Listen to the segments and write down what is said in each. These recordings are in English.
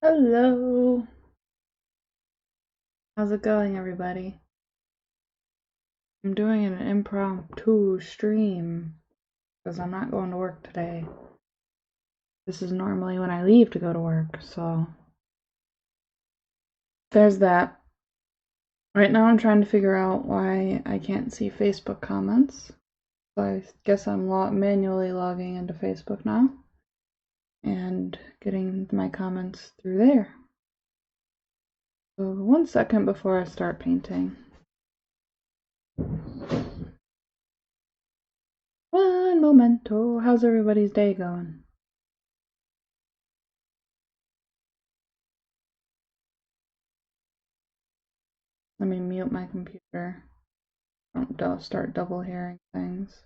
Hello. How's it going, everybody? I'm doing an impromptu stream because I'm not going to work today. This is normally when I leave to go to work, so there's that. Right now, I'm trying to figure out why I can't see Facebook comments. So I guess I'm manually logging into Facebook now and getting my comments through there. So, 1 second before I start painting. One momento. How's everybody's day going? Let me mute my computer. Don't start double hearing things.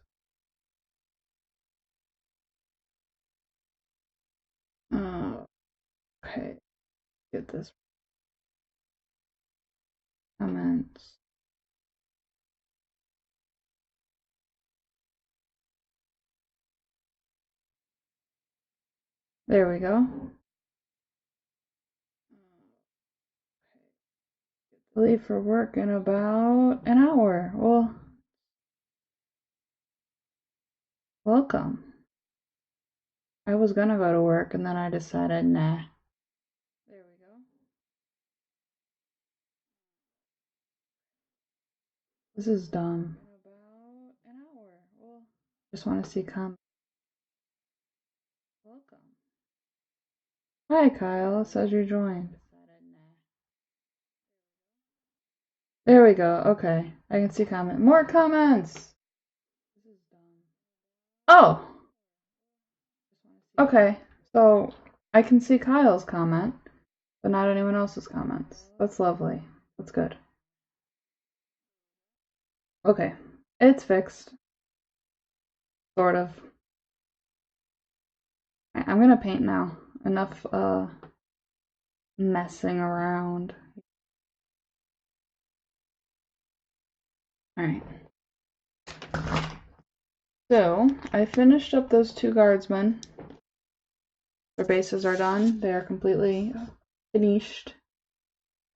Okay, get this comments. There we go. Leave for work in about an hour. Well, welcome. I was gonna go to work and then I decided, nah. There we go. This is dumb. In about an hour. Well, just want to see comments. Welcome. Hi, Kyle. It says you joined. There we go. Okay, I can see comment. More comments. This is dumb. Oh. Okay, so I can see Kyle's comment, but not anyone else's comments. That's lovely. That's good. Okay, it's fixed. Sort of. I'm gonna paint now. Enough messing around. Alright. So, I finished up those two guardsmen. Their bases are done. They are completely finished.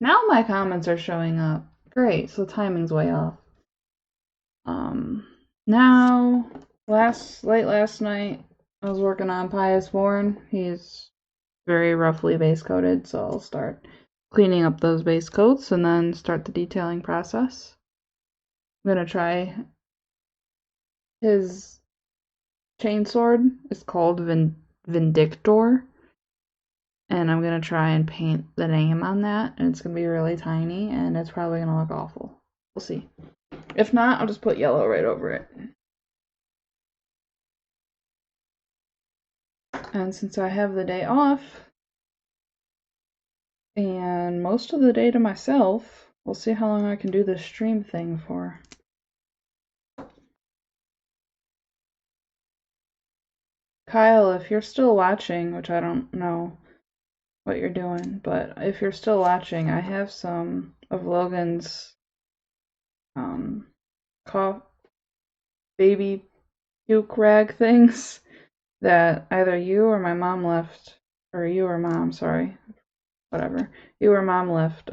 Now my comments are showing up. Great, so the timing's way off. Now, late last night, I was working on Pious Vorne. He's very roughly base coated, so I'll start cleaning up those base coats and then start the detailing process. I'm gonna try his chainsword. It's called Vindictor, and I'm gonna try and paint the name on that, and it's gonna be really tiny, and it's probably gonna look awful. We'll see. If not, I'll just put yellow right over it. And since I have the day off and most of the day to myself, we'll see how long I can do this stream thing for. Kyle, if you're still watching, which I don't know what you're doing, but if you're still watching, I have some of Logan's cough baby puke rag things that either you or my mom left, or you or mom, sorry, whatever, you or mom left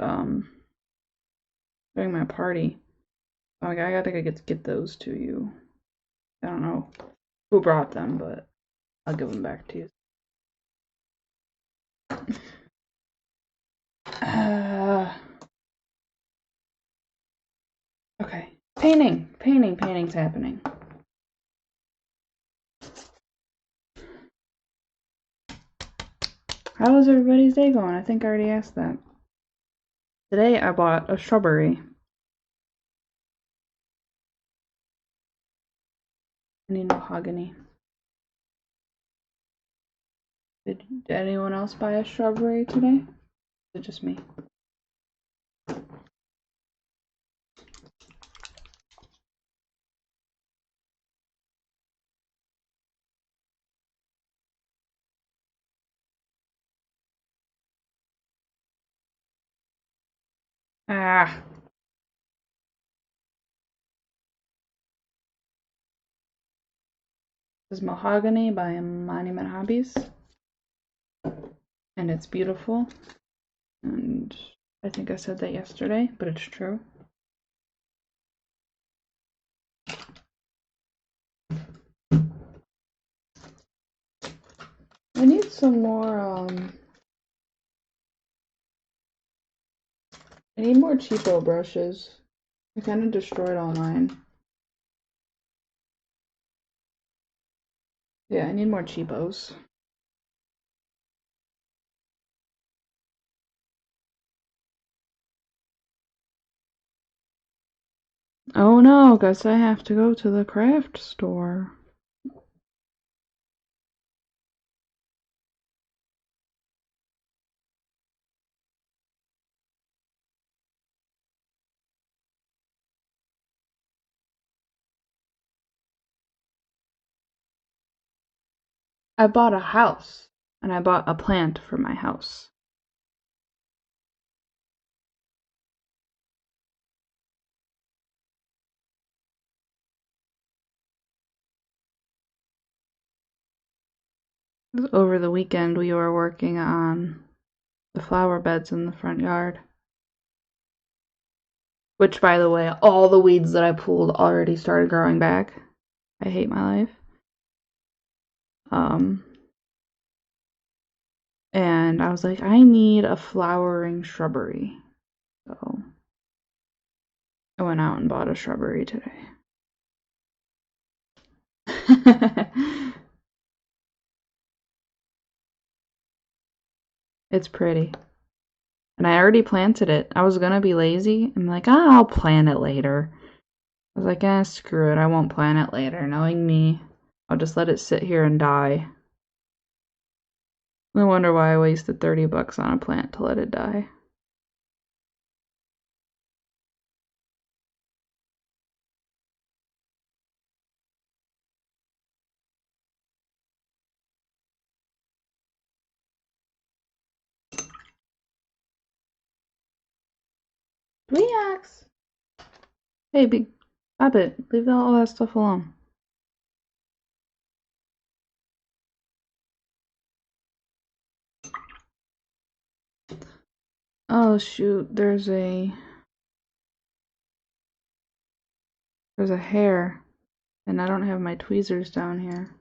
during my party. So I gotta get those to you. I don't know who brought them, but I'll give them back to you. Okay. Painting's happening. How was everybody's day going? I think I already asked that. Today I bought a shrubbery. I need mahogany. Did anyone else buy a shrubbery today? Or just me? Ah. This is Mahogany by Monument Hobbies. and it's beautiful. And I think I said that yesterday, but it's true. I need some more, I need more cheapo brushes. I kind of destroyed all mine. Yeah, I need more cheapos. Oh no, guess I have to go to the craft store. I bought a house, and I bought a plant for my house. Over the weekend, we were working on the flower beds in the front yard. Which, by the way, all the weeds that I pulled already started growing back. I hate my life. And I was like, I need a flowering shrubbery. So I went out and bought a shrubbery today. It's pretty. And I already planted it. I was gonna be lazy. I'm like, I'll plant it later. I was like, screw it. I won't plant it later. Knowing me, I'll just let it sit here and die. No wonder why I wasted $30 on a plant to let it die. Relax. Hey, stop it. Leave all that stuff alone. Oh shoot, there's a hair, and I don't have my tweezers down here.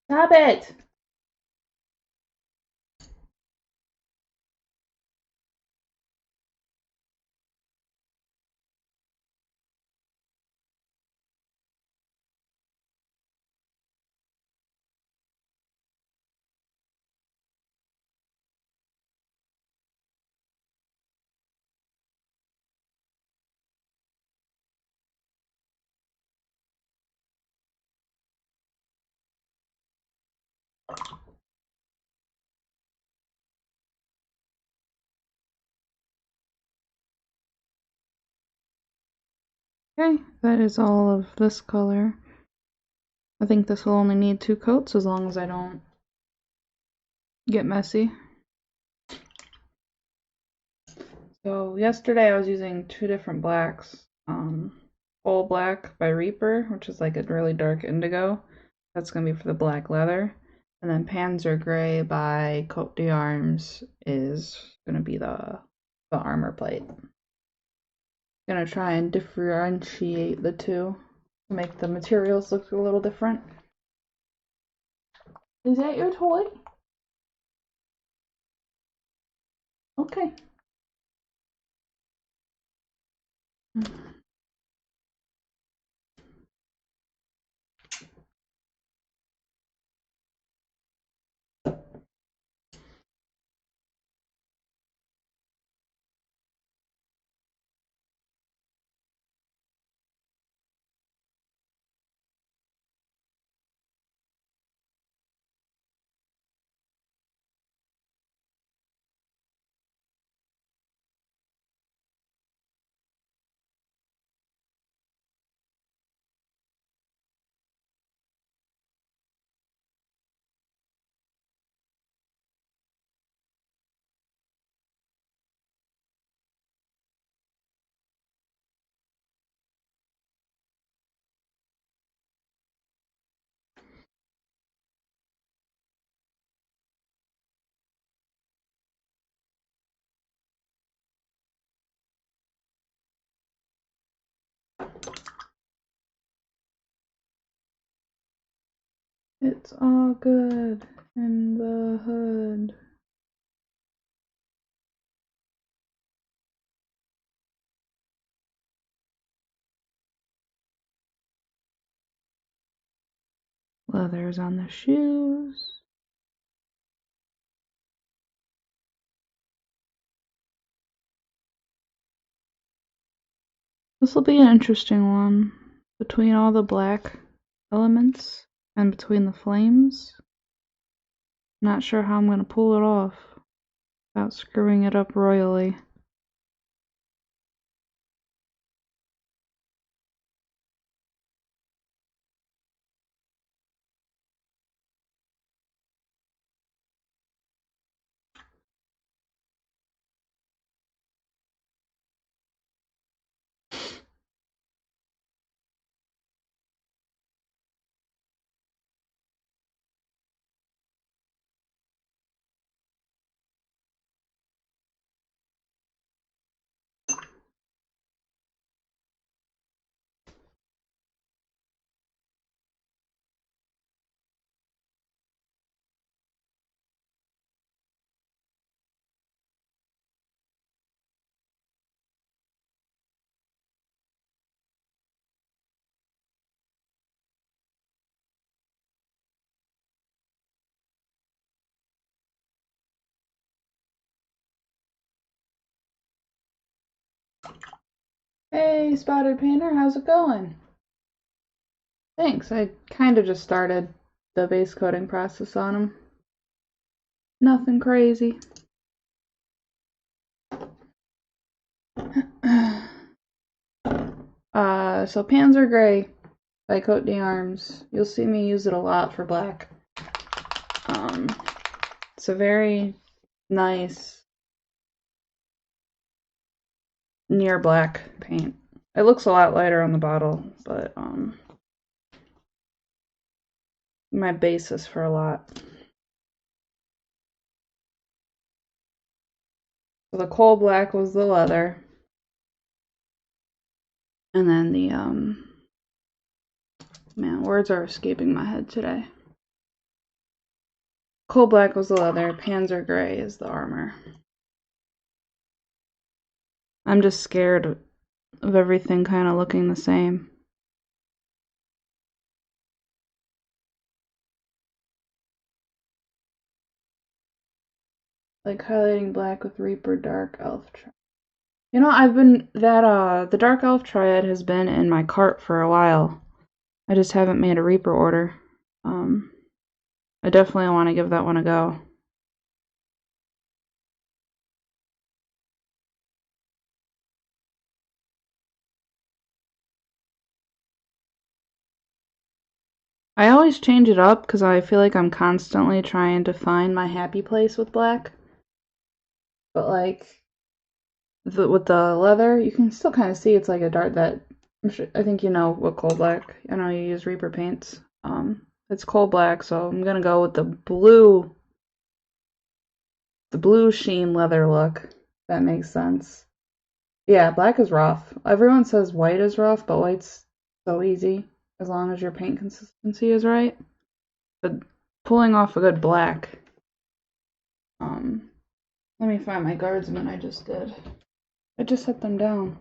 Stop it! Okay, that is all of this color. I think this will only need 2 coats as long as I don't get messy. So yesterday I was using 2 different blacks. Full Black by Reaper, which is like a really dark indigo. That's going to be for the black leather. And then Panzer Gray by Cote d'Arms is going to be the armor plate. Gonna try and differentiate the two to make the materials look a little different. Is that your toy? Okay. It's all good in the hood. Leathers on the shoes. This will be an interesting one. Between all the black elements and between the flames. Not sure how I'm going to pull it off without screwing it up royally. Hey, Spotted Painter, how's it going? Thanks, I kind of just started the base coating process on them. Nothing crazy. So Panzer Gray by Coat d'Arms. You'll see me use it a lot for black. It's a very nice near black paint. It looks a lot lighter on the bottle, but my basis for a lot. So the coal black was the leather. And then the man, words are escaping my head today. Coal black was the leather, Panzer Gray is the armor. I'm just scared of everything kind of looking the same. Like highlighting black with Reaper Dark Elf. You know, the Dark Elf Triad has been in my cart for a while. I just haven't made a Reaper order. I definitely want to give that one a go. I always change it up because I feel like I'm constantly trying to find my happy place with black. But like with the leather, you can still kind of see it's like a dark that I think you know what coal black. I know you use Reaper paints. It's coal black, so I'm gonna go with the blue sheen leather look. That makes sense. Yeah, black is rough. Everyone says white is rough, but white's so easy as long as your paint consistency is right. But pulling off a good black. Let me find my guardsmen I just did. I just set them down.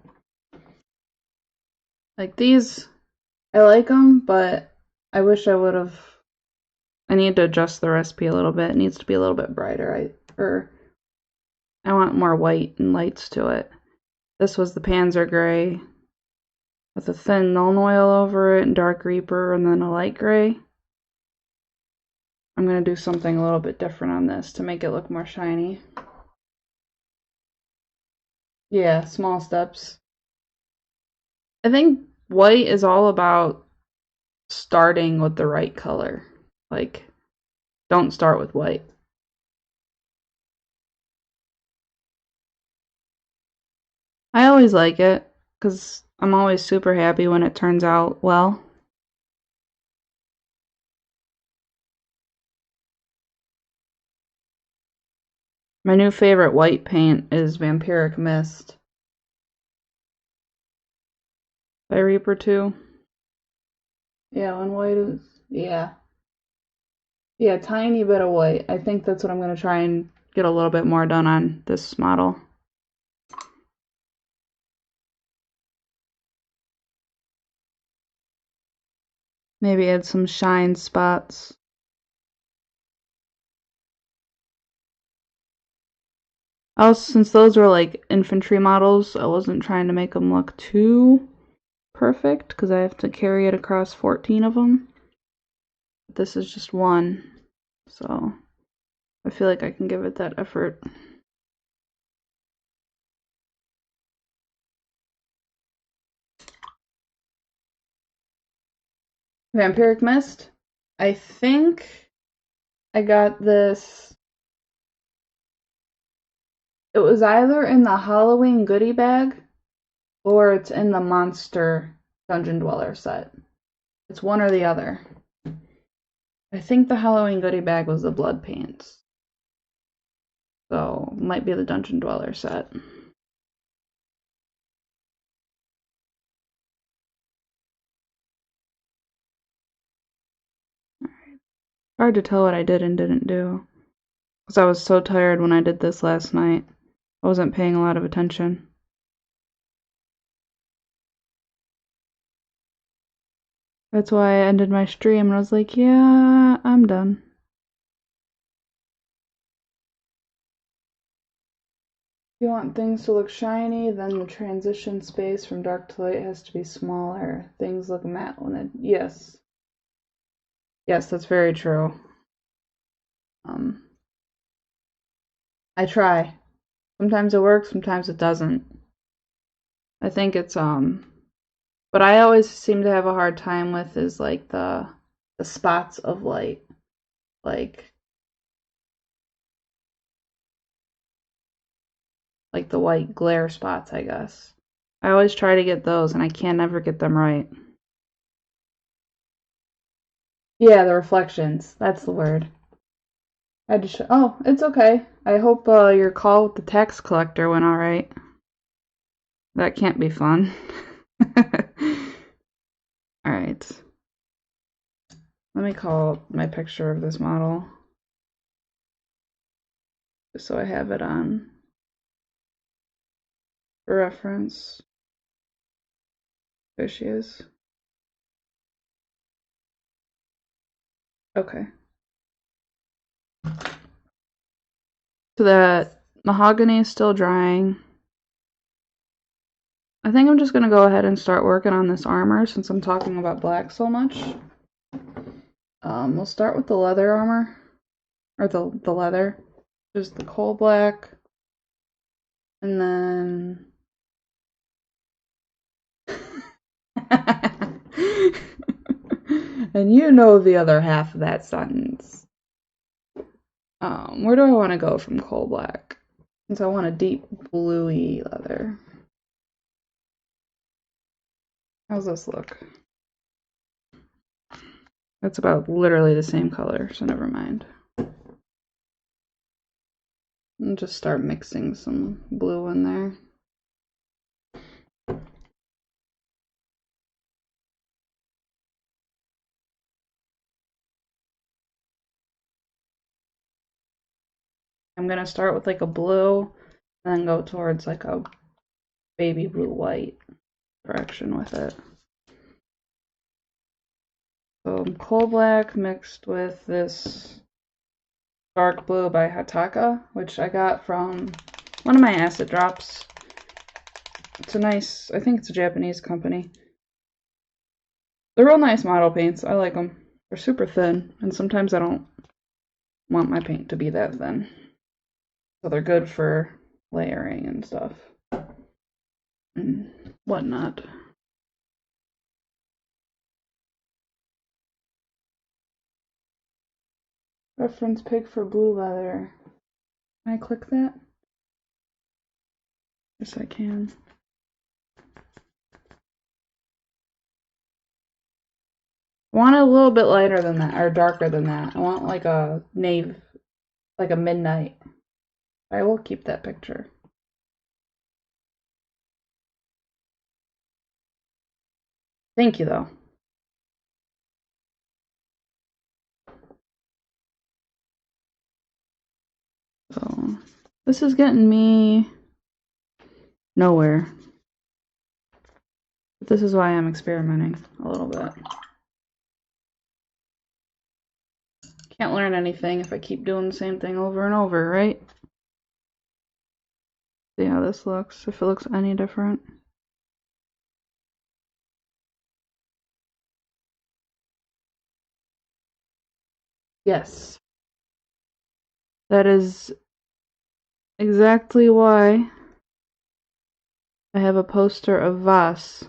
Like these, I like them, but I wish I would have. I need to adjust the recipe a little bit. It needs to be a little bit brighter. I want more white and lights to it. This was the Panzer Gray with a thin Nuln Oil over it and Dark Reaper and then a light gray. I'm going to do something a little bit different on this to make it look more shiny. Yeah, small steps. I think white is all about starting with the right color. Like, don't start with white. I always like it because I'm always super happy when it turns out well. My new favorite white paint is Vampiric Mist by Reaper 2. Yeah, when white is, yeah. Yeah, tiny bit of white. I think that's what I'm going to try and get a little bit more done on this model. Maybe add some shine spots. Also, since those were like infantry models, I wasn't trying to make them look too perfect because I have to carry it across 14 of them. This is just one, so I feel like I can give it that effort. Vampiric Mist. I think I got this. It was either in the Halloween goodie bag or it's in the Monster Dungeon Dweller set. It's one or the other. I think the Halloween goodie bag was the blood paints. So, might be the Dungeon Dweller set. Hard to tell what I did and didn't do. Because I was so tired when I did this last night. I wasn't paying a lot of attention. That's why I ended my stream and I was like, yeah, I'm done. If you want things to look shiny, then the transition space from dark to light has to be smaller. Things look matte when it... Yes. Yes, that's very true. I try. Sometimes it works, sometimes it doesn't. I think it's, what I always seem to have a hard time with is, like, the spots of light. Like the white glare spots, I guess. I always try to get those, and I can't ever get them right. Yeah, the reflections. That's the word. I just... Oh, it's okay. I hope your call with the tax collector went alright. That can't be fun. Alright. Let me call my picture of this model. Just so I have it on for reference. There she is. Okay. So that mahogany is still drying. I think I'm just going to go ahead and start working on this armor since I'm talking about black so much. We'll start with the leather armor, or the leather, just the coal black, and then... and you know the other half of that sentence. Where do I want to go from coal black? Since I want a deep bluey leather. How's this look? That's about literally the same color, so never mind. And just start mixing some blue in there. I'm gonna start with like a blue, and then go towards like a baby blue white direction with it. So coal black mixed with this dark blue by Hataka, which I got from one of my acid drops. It's a nice, I think it's a Japanese company. They're real nice model paints. I like them. They're super thin, and sometimes I don't want my paint to be that thin. So they're good for layering and stuff and whatnot. Reference pic for blue leather. Can I click that? Yes, I can. I want it a little bit lighter than that, or darker than that. I want like a navy, like a midnight. I will keep that picture. Thank you, though. So this is getting me nowhere. But this is why I'm experimenting a little bit. Can't learn anything if I keep doing the same thing over and over, right? See how this looks, if it looks any different. Yes. That is exactly why I have a poster of Voss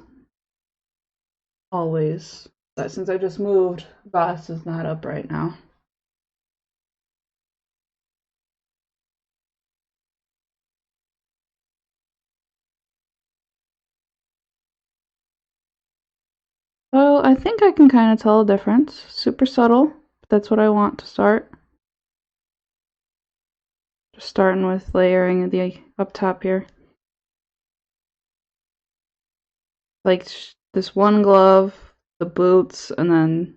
always. But since I just moved, Voss is not up right now. Well, I think I can kind of tell a difference. Super subtle, but that's what I want to start. Just starting with layering the up top here. Like this one glove, the boots, and then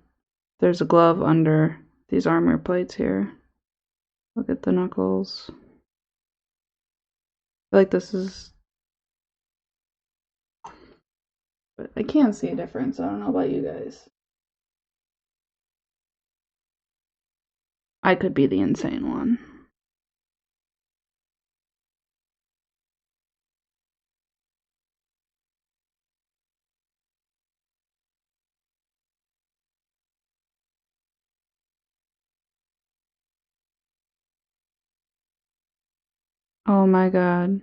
there's a glove under these armor plates here. Look at the knuckles. I feel like this is... But I can't see a difference. I don't know about you guys. I could be the insane one. Oh my god.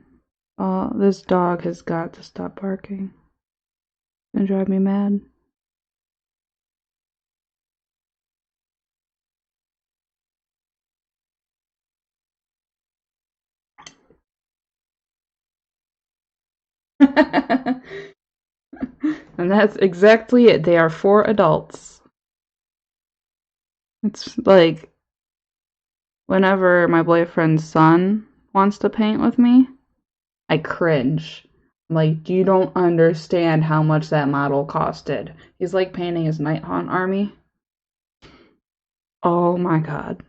Oh, this dog has got to stop barking. It's gonna drive me mad. And that's exactly it. They are for adults. It's like whenever my boyfriend's son wants to paint with me, I cringe. I'm like, you don't understand how much that model costed. He's like painting his Nighthaunt army. Oh my god.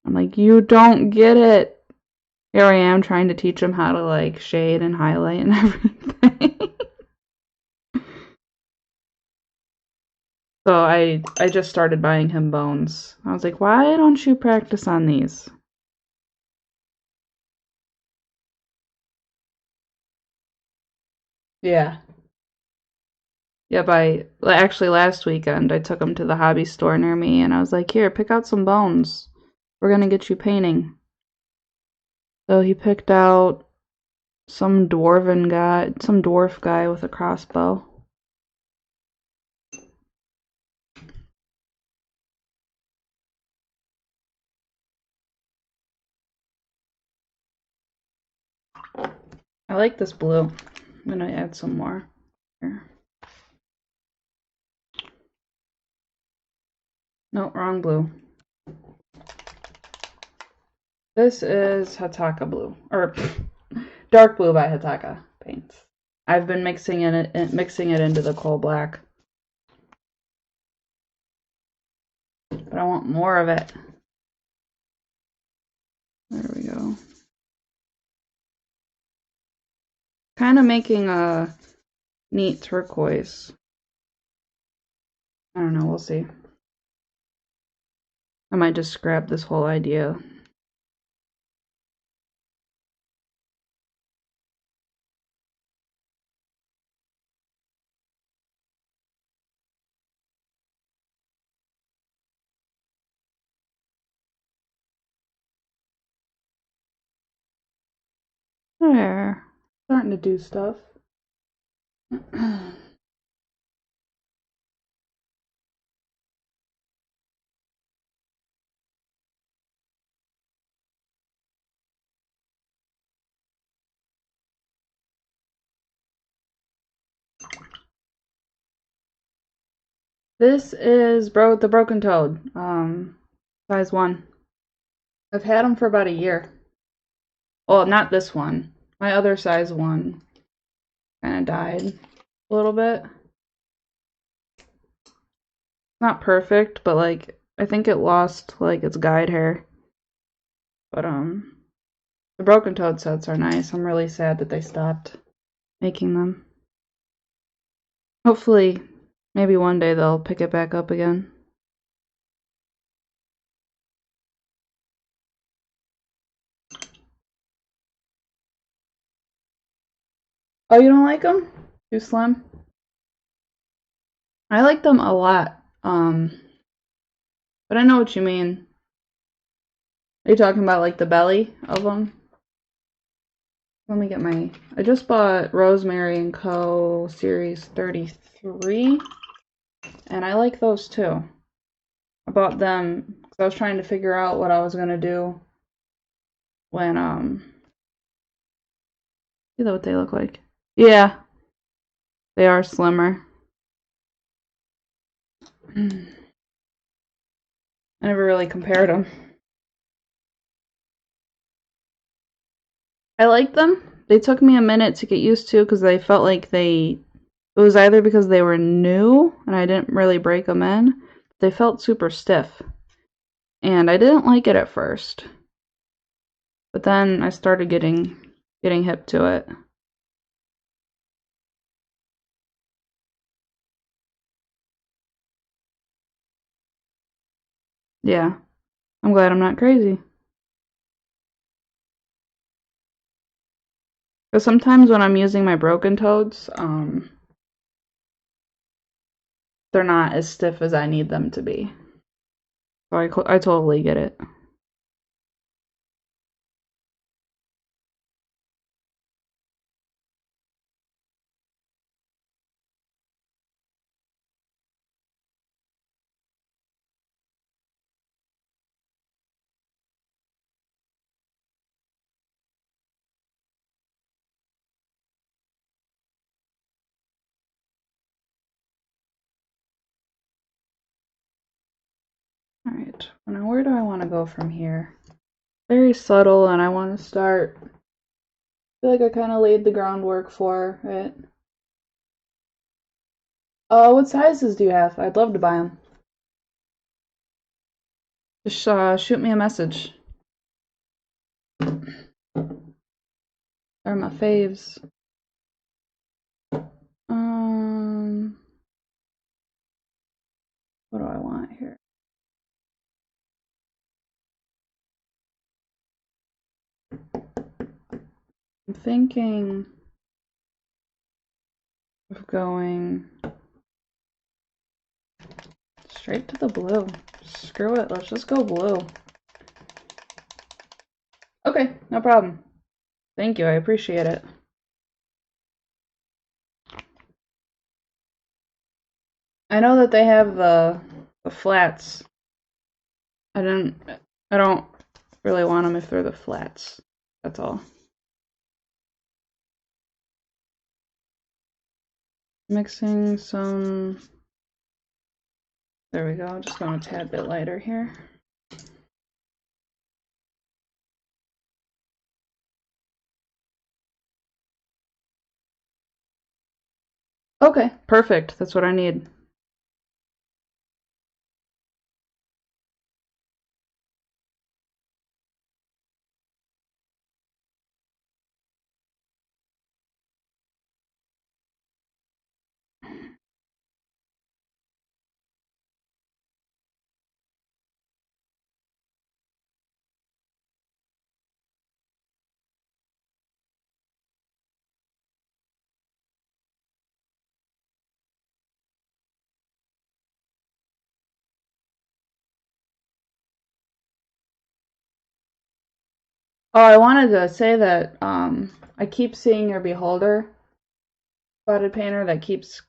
I'm like, you don't get it. Here I am trying to teach him how to like shade and highlight and everything. So I just started buying him bones. I was like, why don't you practice on these? Yeah. Yep, actually last weekend I took him to the hobby store near me and I was like, here, pick out some bones. We're gonna get you painting. So he picked out some dwarf guy with a crossbow. I like this blue. I'm gonna add some more here. No, wrong blue. This is Hataka blue, or dark blue by Hataka paints. I've been mixing it into the coal black, but I want more of it. There we go. Kind of making a neat turquoise. I don't know, we'll see. I might just scrap this whole idea. There. Starting to do stuff. This is the Broken Toad, size 1. I've had them for about a year. Well, not this one. My other size 1 kind of died a little bit. Not perfect, but like I think it lost like its guide hair. But The Broken Toad sets are nice. I'm really sad that they stopped making them. Hopefully, maybe one day they'll pick it back up again. Oh, you don't like them? Too slim? I like them a lot. But I know what you mean. Are you talking about like the belly of them? Let me get my... I just bought Rosemary & Co. Series 33. And I like those too. I bought them because I was trying to figure out what I was going to do when, see what they look like. Yeah, they are slimmer. I never really compared them. I like them. They took me a minute to get used to because they felt like it was either because they were new and I didn't really break them in. They felt super stiff. And I didn't like it at first. But then I started getting hip to it. Yeah. I'm glad I'm not crazy. Because sometimes when I'm using my broken toads, they're not as stiff as I need them to be. So I totally get it. Alright, now where do I want to go from here? Very subtle, and I want to start... I feel like I kind of laid the groundwork for it. What sizes do you have? I'd love to buy them. Just shoot me a message. They're my faves. What do I want here? I'm thinking of going straight to the blue. Screw it, let's just go blue. Okay, no problem. Thank you, I appreciate it. I know that they have the flats. I don't really want them if they're the flats. That's all. Mixing some... There we go, just going a tad bit lighter here. Okay, perfect. That's what I need. Oh, I wanted to say that I keep seeing your Beholder spotted painter that keeps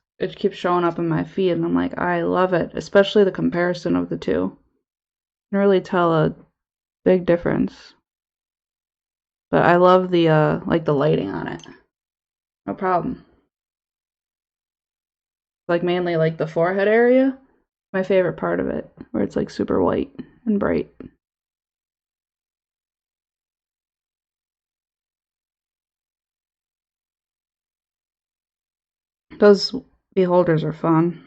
showing up in my feed, and I'm like, I love it, especially the comparison of the two. You can really tell a big difference. But I love the like the lighting on it. No problem. Like mainly like the forehead area. My favorite part of it, where it's like super white and bright. Those Beholders are fun.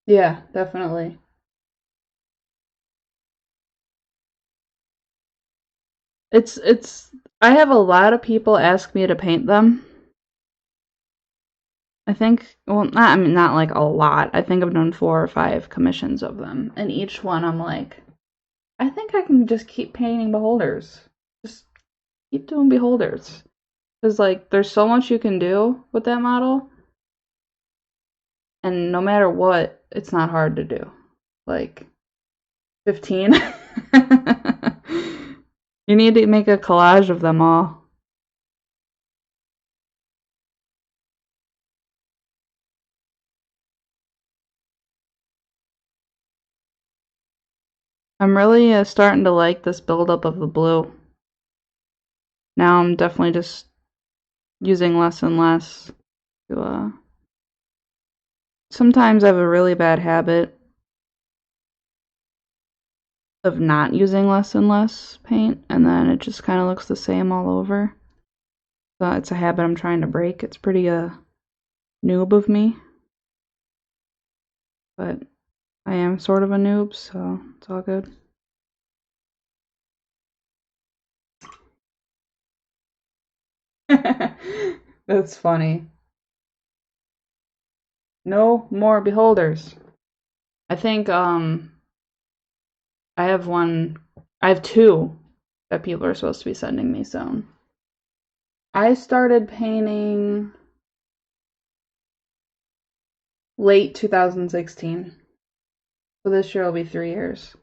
Yeah, definitely. It's I have a lot of people ask me to paint them. I think, well, not, I mean, not like a lot. I think I've done 4 or 5 commissions of them. And each one I'm like, I think I can just keep painting beholders. Just keep doing beholders. Because, like, there's so much you can do with that model. And no matter what, it's not hard to do. Like, 15. You need to make a collage of them all. I'm really starting to like this buildup of the blue. Now I'm definitely just using less and less to, sometimes I have a really bad habit of not using less and less paint, and then it just kind of looks the same all over. So it's a habit I'm trying to break. It's pretty noob of me, but I am sort of a noob, so it's all good. That's funny. No more beholders. I think I have 2 that people are supposed to be sending me soon. I started painting late 2016. So this year will be 3 years.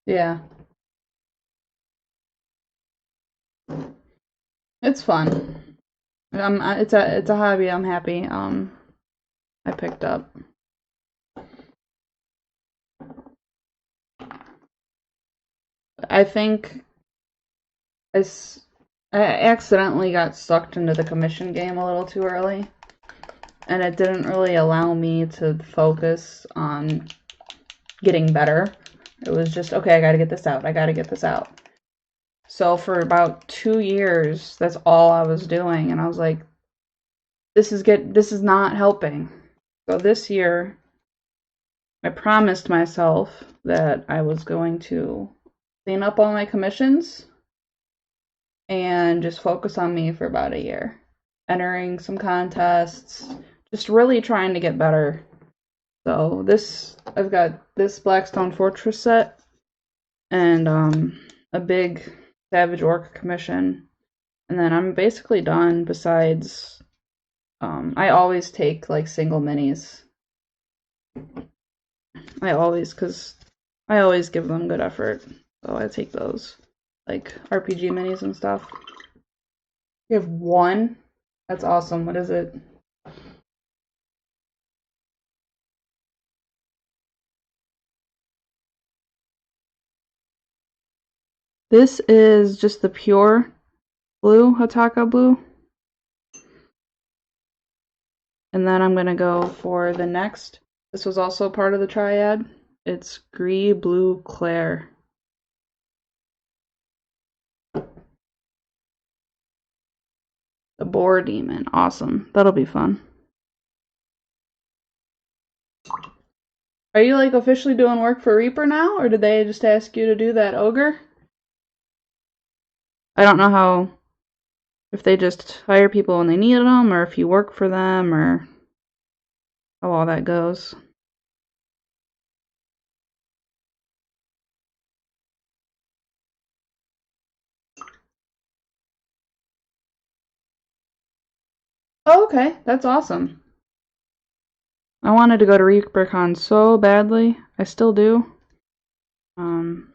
Yeah. It's fun. It's a hobby I'm happy I picked up. I think I, I accidentally got sucked into the commission game a little too early, and it didn't really allow me to focus on getting better. It was just, okay, I gotta get this out. I gotta get this out. So for about 2 years, that's all I was doing, and I was like, this is not helping. So this year, I promised myself that I was going to clean up all my commissions and just focus on me for about a year. Entering some contests, just really trying to get better. So I've got this Blackstone Fortress set and a big Savage Orc commission, and then I'm basically done. Besides, I always take like single minis. Cause I always give them good effort, so I take those, like RPG minis and stuff. You have one? That's awesome. What is it? This is just the pure blue, Hataka blue. And then I'm gonna go for the next. This was also part of the triad. It's Gris Blue Clair. The Boar Demon. Awesome. That'll be fun. Are you like officially doing work for Reaper now, or did they just ask you to do that ogre? I don't know how, if they just hire people when they need them, or if you work for them, or how all that goes. Oh, okay. That's awesome. I wanted to go to ReaperCon so badly. I still do. Um,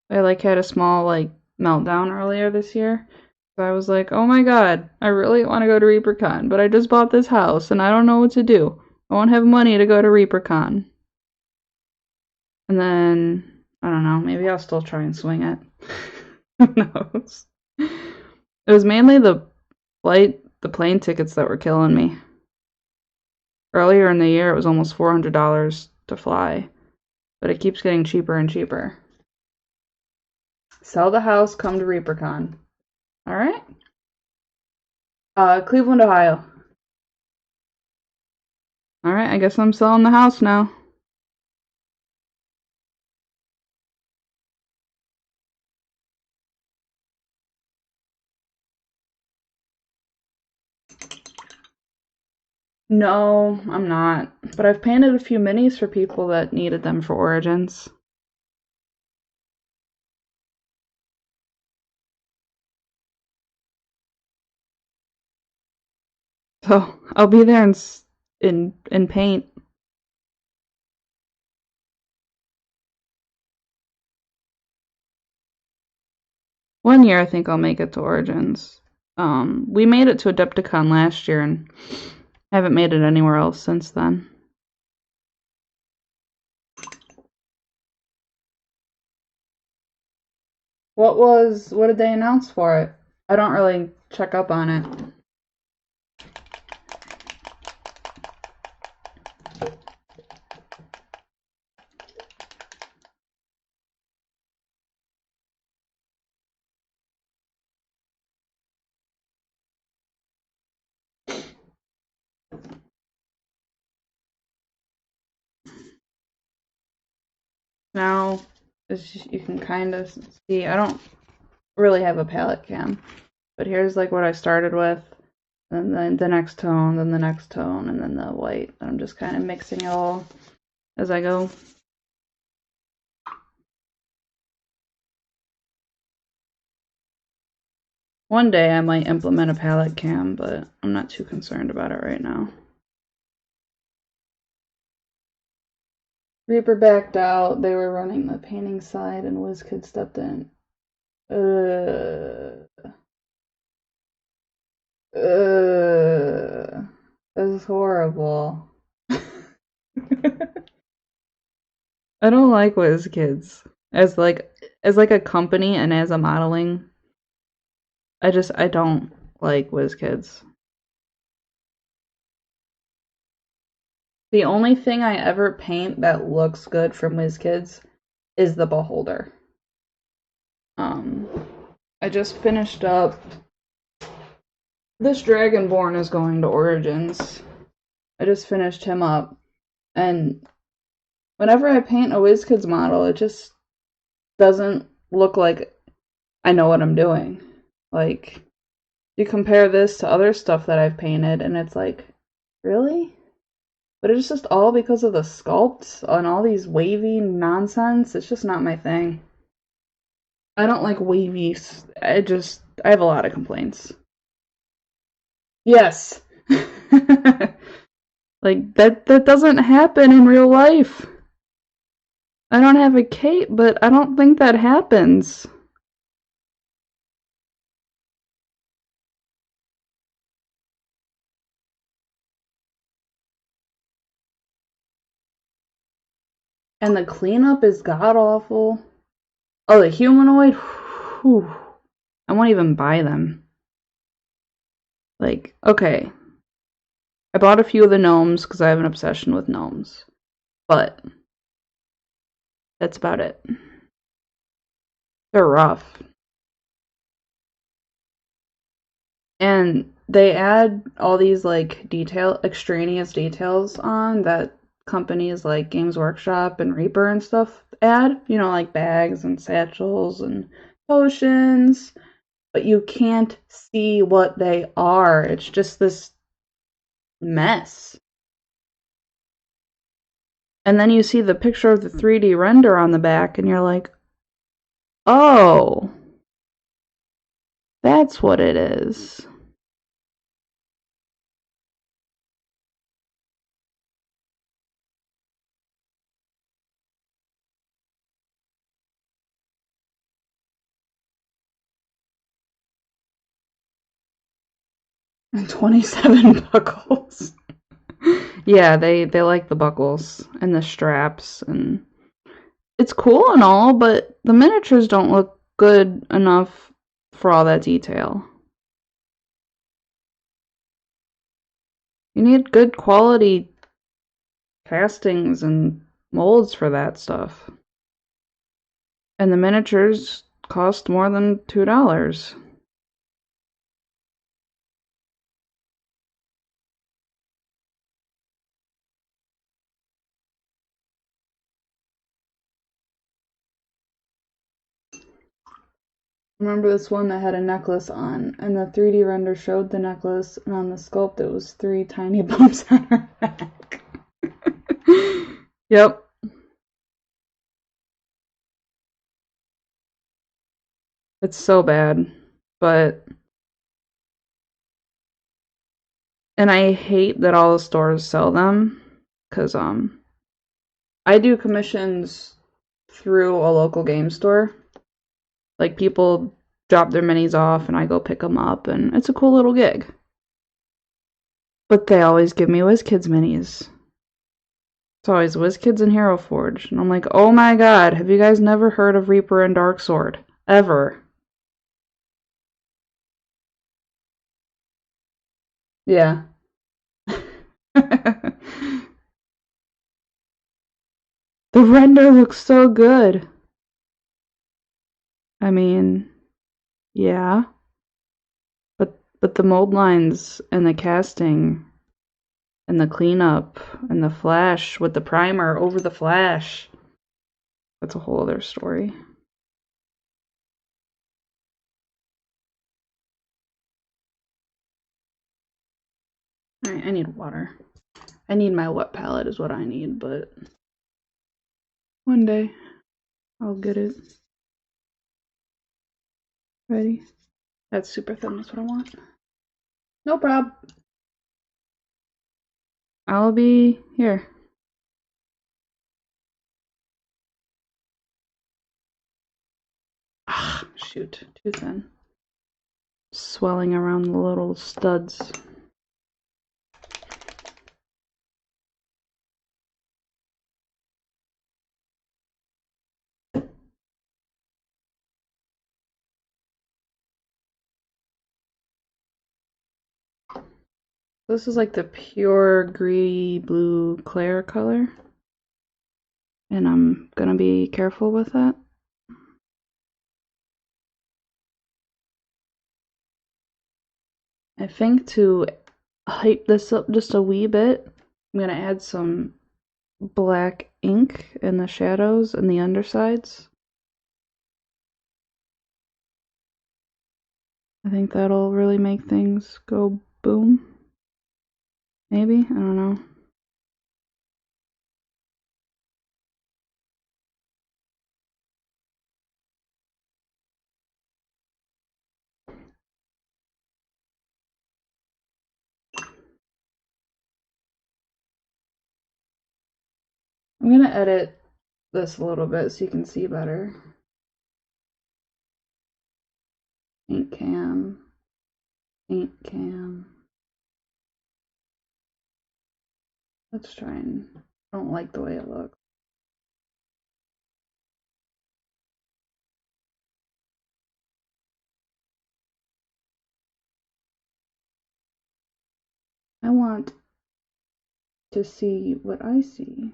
I like had a small like meltdown earlier this year. So I was like, oh my god, I really want to go to ReaperCon, but I just bought this house and I don't know what to do. I won't have money to go to ReaperCon. And then, I don't know, maybe I'll still try and swing it. Who knows? It was mainly the flight the plane tickets that were killing me. Earlier in the year, it was almost $400 to fly, but it keeps getting cheaper and cheaper. Sell the house, come to ReaperCon. All right. Cleveland, Ohio. All right, I guess I'm selling the house now. No, I'm not. But I've painted a few minis for people that needed them for Origins. So I'll be there in paint. One year I think I'll make it to Origins. We made it to Adepticon last year and haven't made it anywhere else since then. What did they announce for it? I don't really check up on it. Now, as you can kind of see, I don't really have a palette cam, but here's like what I started with, and then the next tone, then the next tone, and then the white. I'm just kind of mixing it all as I go. One day I might implement a palette cam, but I'm not too concerned about it right now. Reaper backed out. They were running the painting side, and WizKid stepped in. This is horrible. I don't like WizKids as like a company and as a modeling. I don't like WizKids. The only thing I ever paint that looks good from WizKids is the Beholder. I just finished up. This Dragonborn is going to Origins. I just finished him up, and whenever I paint a WizKids model, it just doesn't look like I know what I'm doing. Like, you compare this to other stuff that I've painted, and it's like, really? But it's just all because of the sculpts and all these wavy nonsense. It's just not my thing. I don't like wavy. I have a lot of complaints. Yes. Like, that doesn't happen in real life. I don't have a cape, but I don't think that happens. And the cleanup is god-awful. Oh, the humanoid? Whew. I won't even buy them. Like, okay. I bought a few of the gnomes because I have an obsession with gnomes. But that's about it. They're rough. And they add all these like extraneous details on that companies like Games Workshop and Reaper and stuff add, like bags and satchels and potions, but you can't see what they are. It's just this mess. And then you see the picture of the 3D render on the back and you're like, oh, that's what it is. And 27 buckles. Yeah, they like the buckles and the straps, and it's cool and all, but the miniatures don't look good enough for all that detail. You need good quality castings and molds for that stuff. And the miniatures cost more than $2. Remember this one that had a necklace on, and the 3D render showed the necklace, and on the sculpt it was 3 tiny bumps on her neck. Yep. It's so bad. But and I hate that all the stores sell them, cuz I do commissions through a local game store. Like, people drop their minis off and I go pick them up, and it's a cool little gig. But they always give me WizKids minis. It's always WizKids and Hero Forge. And I'm like, oh my god, have you guys never heard of Reaper and Dark Sword? Ever. Yeah. The render looks so good. I mean, yeah. But the mold lines and the casting and the cleanup and the flash with the primer over the flash, that's a whole other story. Alright, I need water. I need my wet palette is what I need, but one day I'll get it. Ready? That's super thin, that's what I want. No prob. I'll be here. Ah, shoot, too thin. Swelling around the little studs. This is like the pure green blue Claire color, and I'm gonna be careful with that. I think to hype this up just a wee bit, I'm gonna add some black ink in the shadows and the undersides. I think that'll really make things go boom. Maybe? I don't know. I'm gonna edit this a little bit so you can see better. Paint cam. Paint cam. Let's try and... I don't like the way it looks. I want to see what I see.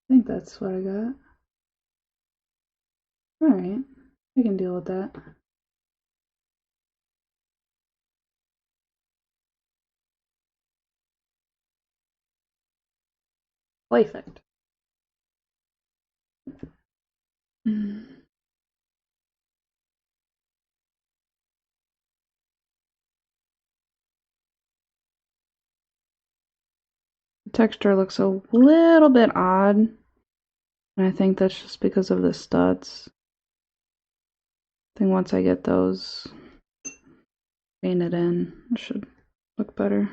I think that's what I got. Alright, I can deal with that. Perfect. The texture looks a little bit odd, and I think that's just because of the studs. I think once I get those painted in, it should look better.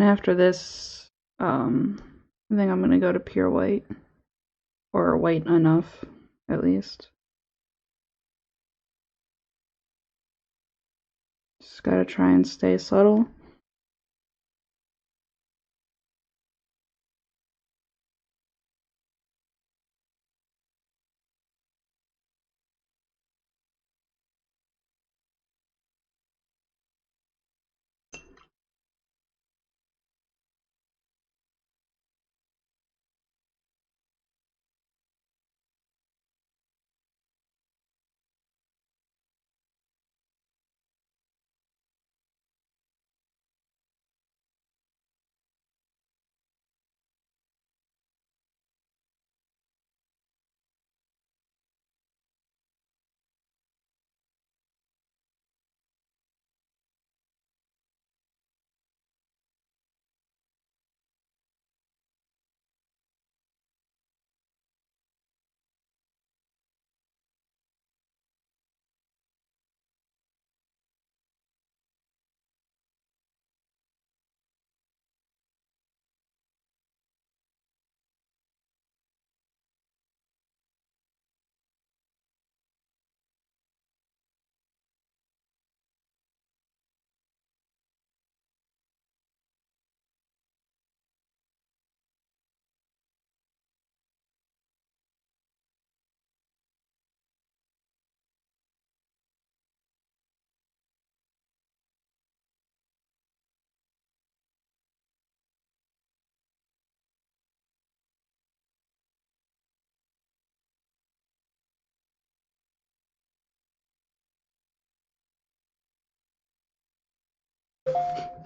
And after this, I think I'm gonna go to pure white. Or white enough, at least. Just gotta try and stay subtle.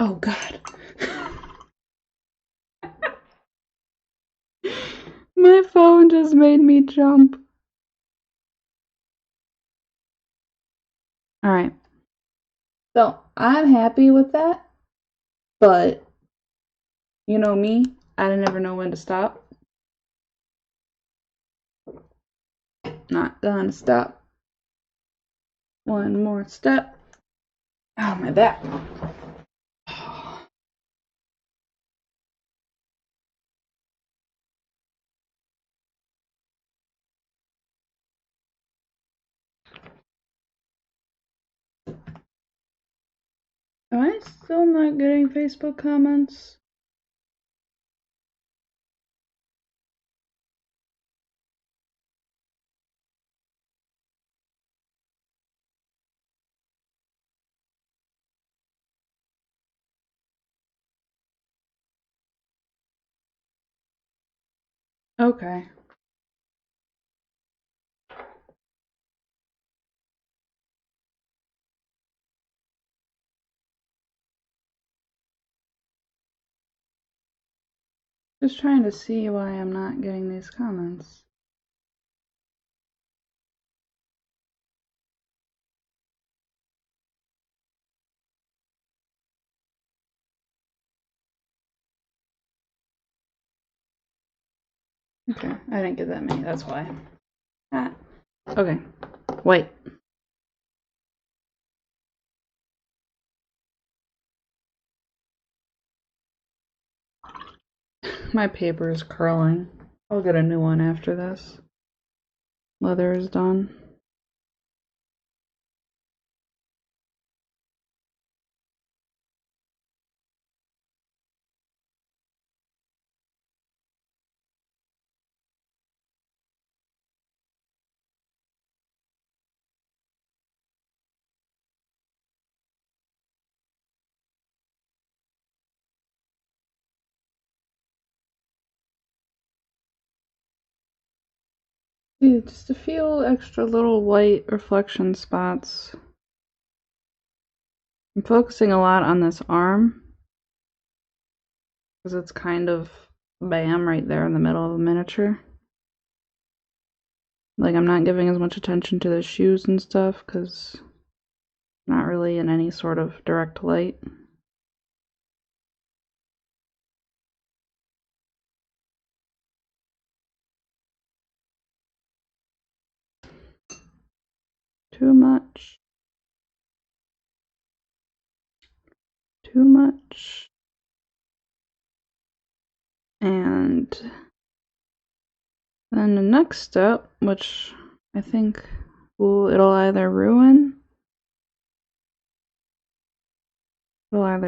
Oh god. My phone just made me jump. Alright. So, I'm happy with that, but you know me, I never know when to stop. Not gonna stop. One more step. Oh, my back. Am I still not getting Facebook comments? Okay. Just trying to see why I'm not getting these comments. Okay, I didn't get that many, that's why. Ah. Okay, wait. My paper is curling. I'll get a new one after this. Leather is done. Yeah, just a few extra little white reflection spots. I'm focusing a lot on this arm because it's kind of bam right there in the middle of the miniature. Like, I'm not giving as much attention to the shoes and stuff because not really in any sort of direct light. Too much. Too much. And then the next step, which I think it'll either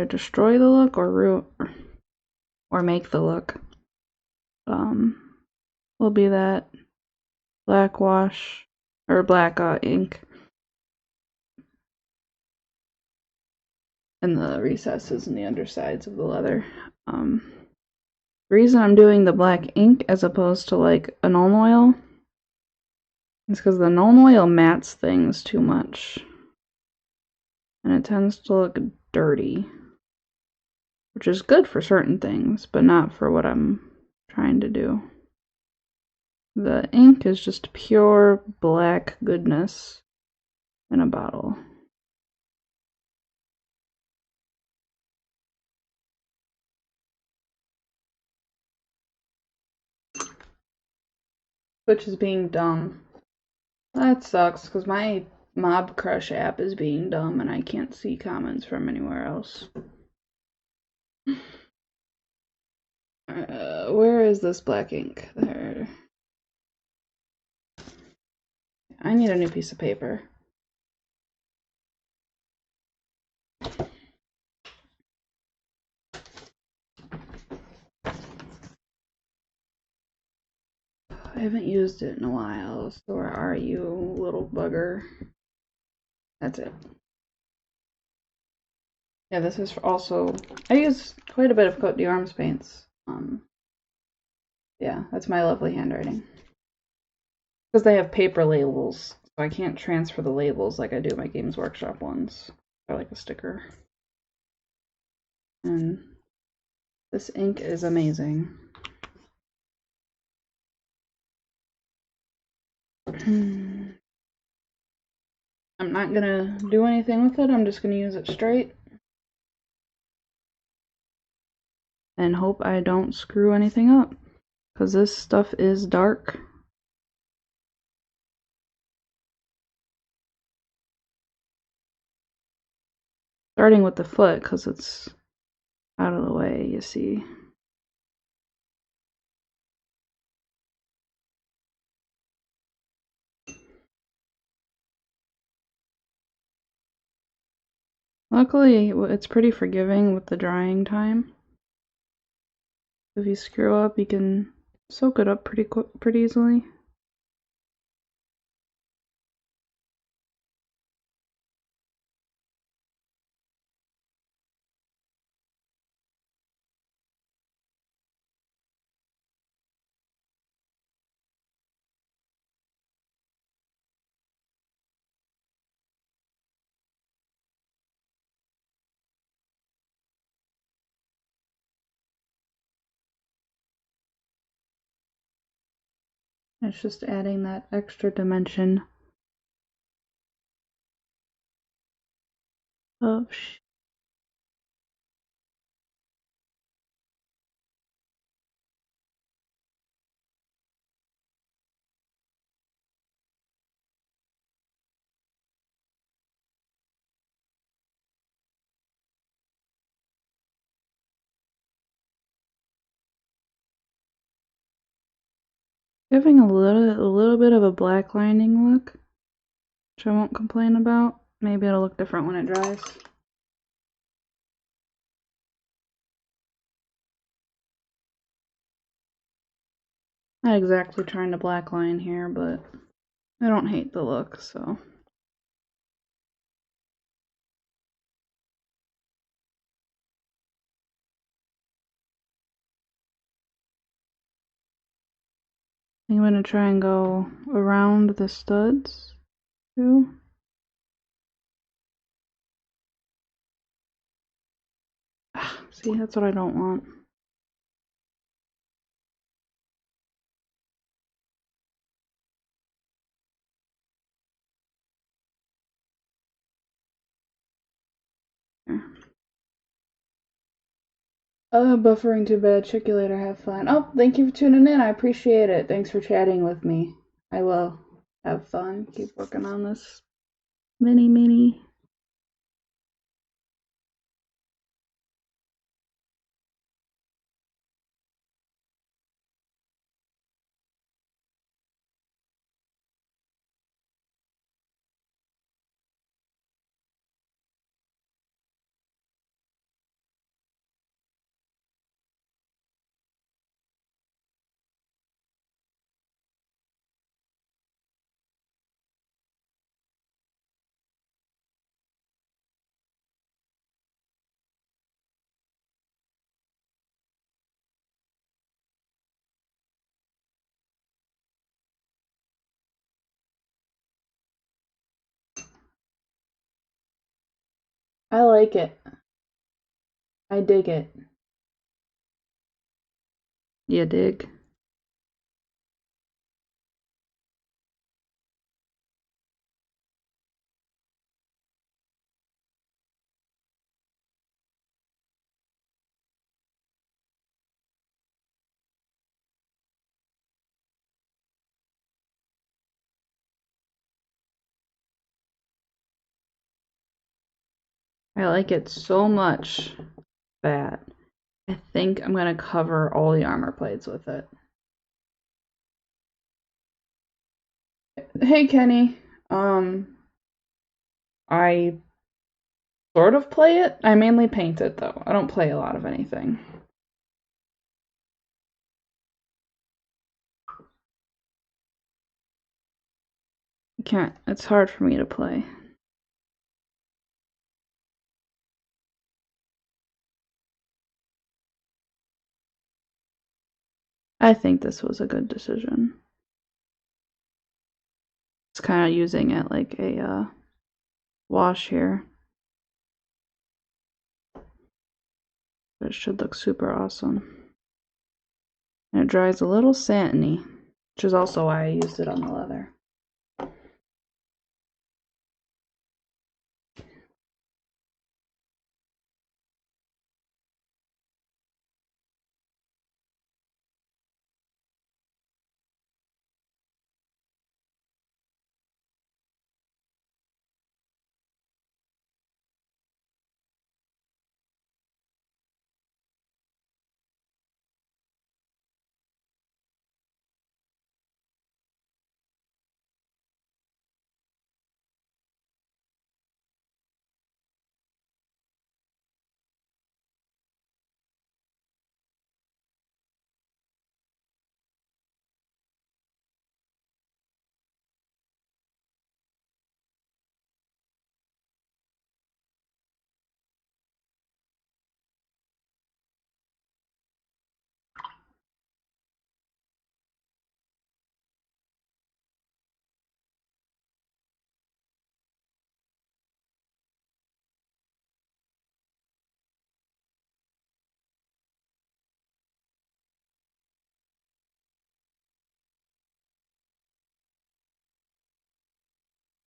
destroy the look or make the look. Will be that black wash or black ink in the recesses and the undersides of the leather. The reason I'm doing the black ink as opposed to like a Nuln Oil is because the Nuln Oil mattes things too much. And it tends to look dirty. Which is good for certain things, but not for what I'm trying to do. The ink is just pure black goodness in a bottle. Which is being dumb. That sucks, because my Mob Crush app is being dumb and I can't see comments from anywhere else. Where is this black ink? There. I need a new piece of paper. I haven't used it in a while, so where are you, little bugger? That's it. Yeah, this is also, I use quite a bit of Cote d'Arms paints. Yeah, that's my lovely handwriting. Because they have paper labels, so I can't transfer the labels like I do my Games Workshop ones. They're like a sticker. And this ink is amazing. I'm not gonna do anything with it, I'm just gonna use it straight. And hope I don't screw anything up. Because this stuff is dark. Starting with the foot, because it's out of the way, you see. Luckily, it's pretty forgiving with the drying time. If you screw up, you can soak it up pretty easily. It's just adding that extra dimension of giving a little bit of a black lining look, which I won't complain about. Maybe it'll look different when it dries. Not exactly trying to black line here, but I don't hate the look, so. I'm going to try and go around the studs too. See, that's what I don't want. Buffering too bad. Check you later. Have fun. Oh, thank you for tuning in. I appreciate it. Thanks for chatting with me. I will have fun. Keep working on this mini. I like it. I dig it. You dig? I like it so much that I think I'm gonna cover all the armor plates with it. Hey Kenny, I sort of play it. I mainly paint it though. I don't play a lot of anything. I can't. It's hard for me to play. I think this was a good decision. It's kind of using it like a wash here. But it should look super awesome. And it dries a little satiny, which is also why I used it on the leather.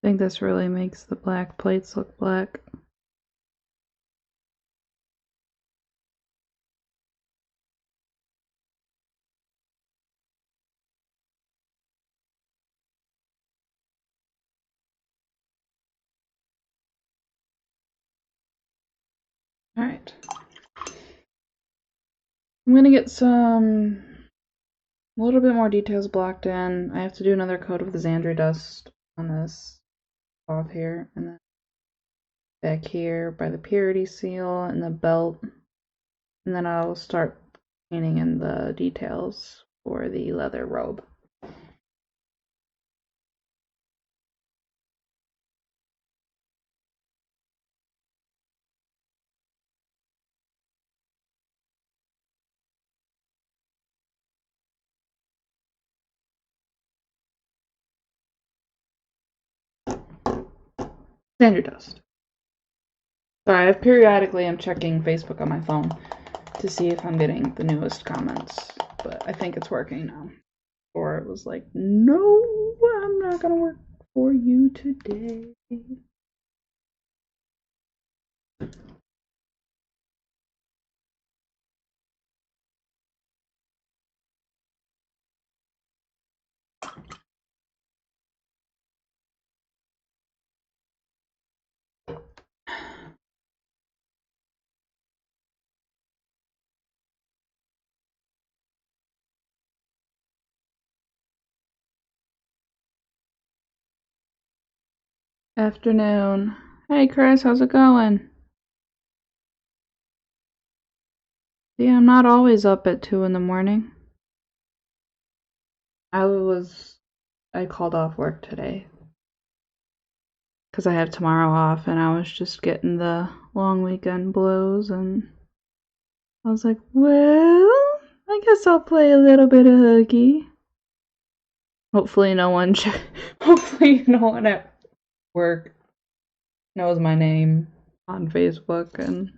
I think this really makes the black plates look black. Alright. I'm gonna get a little bit more details blocked in. I have to do another coat of the Xandri dust on this cloth here, and then back here by the purity seal and the belt. And then I'll start painting in the details for the leather robe. Xandri dust. Sorry, periodically I'm checking Facebook on my phone to see if I'm getting the newest comments, but I think it's working now. Or it was like, no, I'm not gonna work for you today. Afternoon. Hey Chris, how's it going? Yeah, I'm not always up at 2 in the morning. I called off work today because I have tomorrow off, and I was just getting the long weekend blues, and I was like, well, I guess I'll play a little bit of hooky. Hopefully no one at work knows my name. on Facebook, and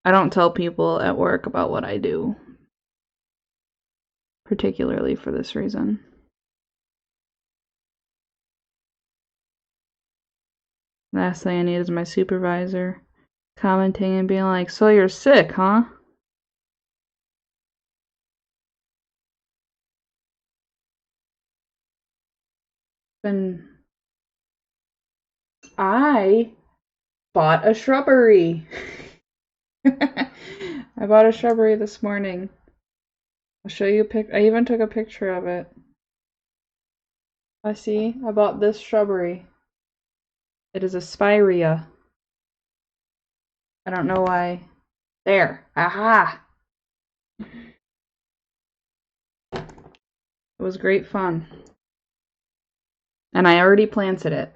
I don't tell people at work about what I do, particularly for this reason. Last thing I need is my supervisor commenting and being like, "So you're sick, huh?" And I bought a shrubbery. I bought a shrubbery this morning. I'll show you a pic. I even took a picture of it. I bought this shrubbery. It is a spirea. I don't know why. There. Aha! It was great fun. And I already planted it.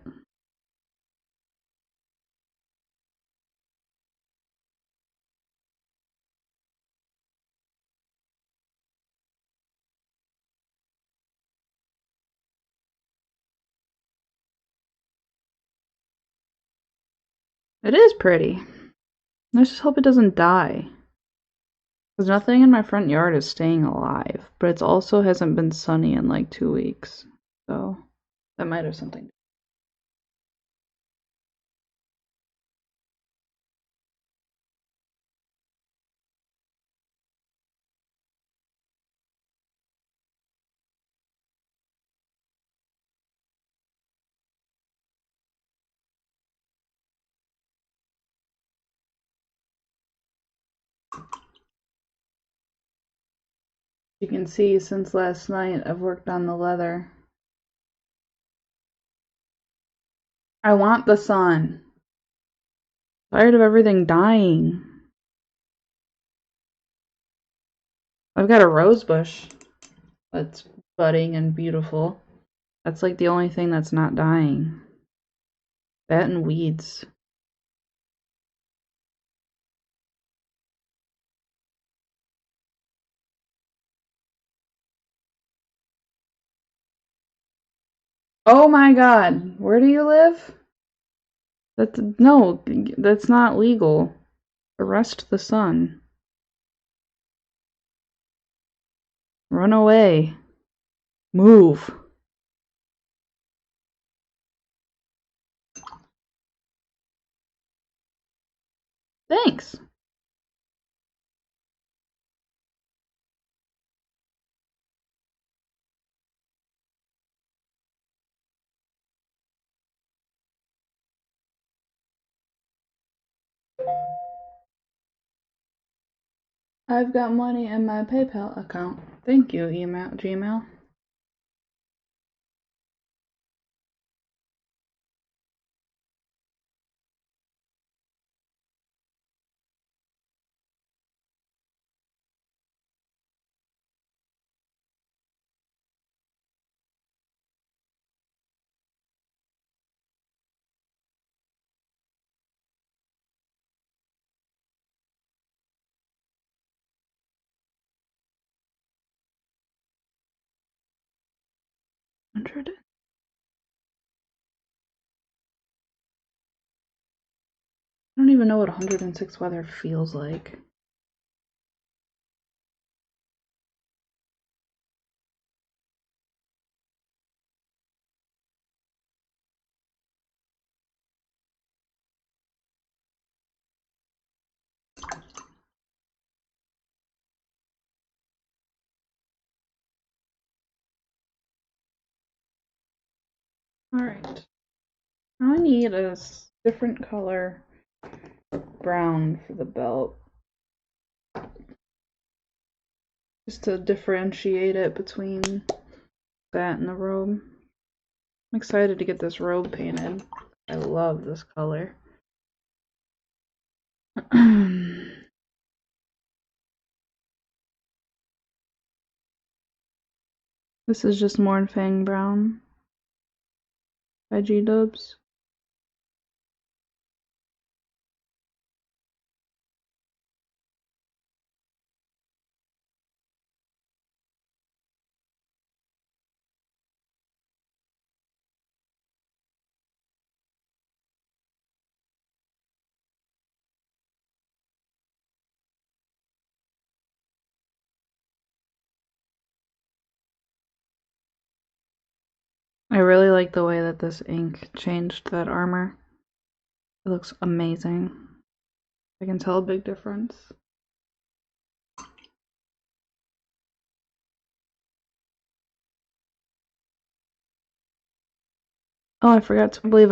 It is pretty. Let's just hope it doesn't die. Because nothing in my front yard is staying alive. But it also hasn't been sunny in like 2 weeks. So that might have something. You can see since last night I've worked on the leather. I want the sun. Tired of everything dying. I've got a rose bush that's budding and beautiful. That's like the only thing that's not dying. That and weeds. Oh my god, where do you live? No, that's not legal. Arrest the sun. Run away. Move. Thanks. I've got money in my PayPal account. Thank you, Gmail. I don't even know what 106 weather feels like. Alright. I need a different color brown for the belt. Just to differentiate it between that and the robe. I'm excited to get this robe painted. I love this color. This is just Mornfang Brown by G-Dubs. I really like the way that this ink changed that armor. It looks amazing. I can tell a big difference. Oh, I forgot to believe I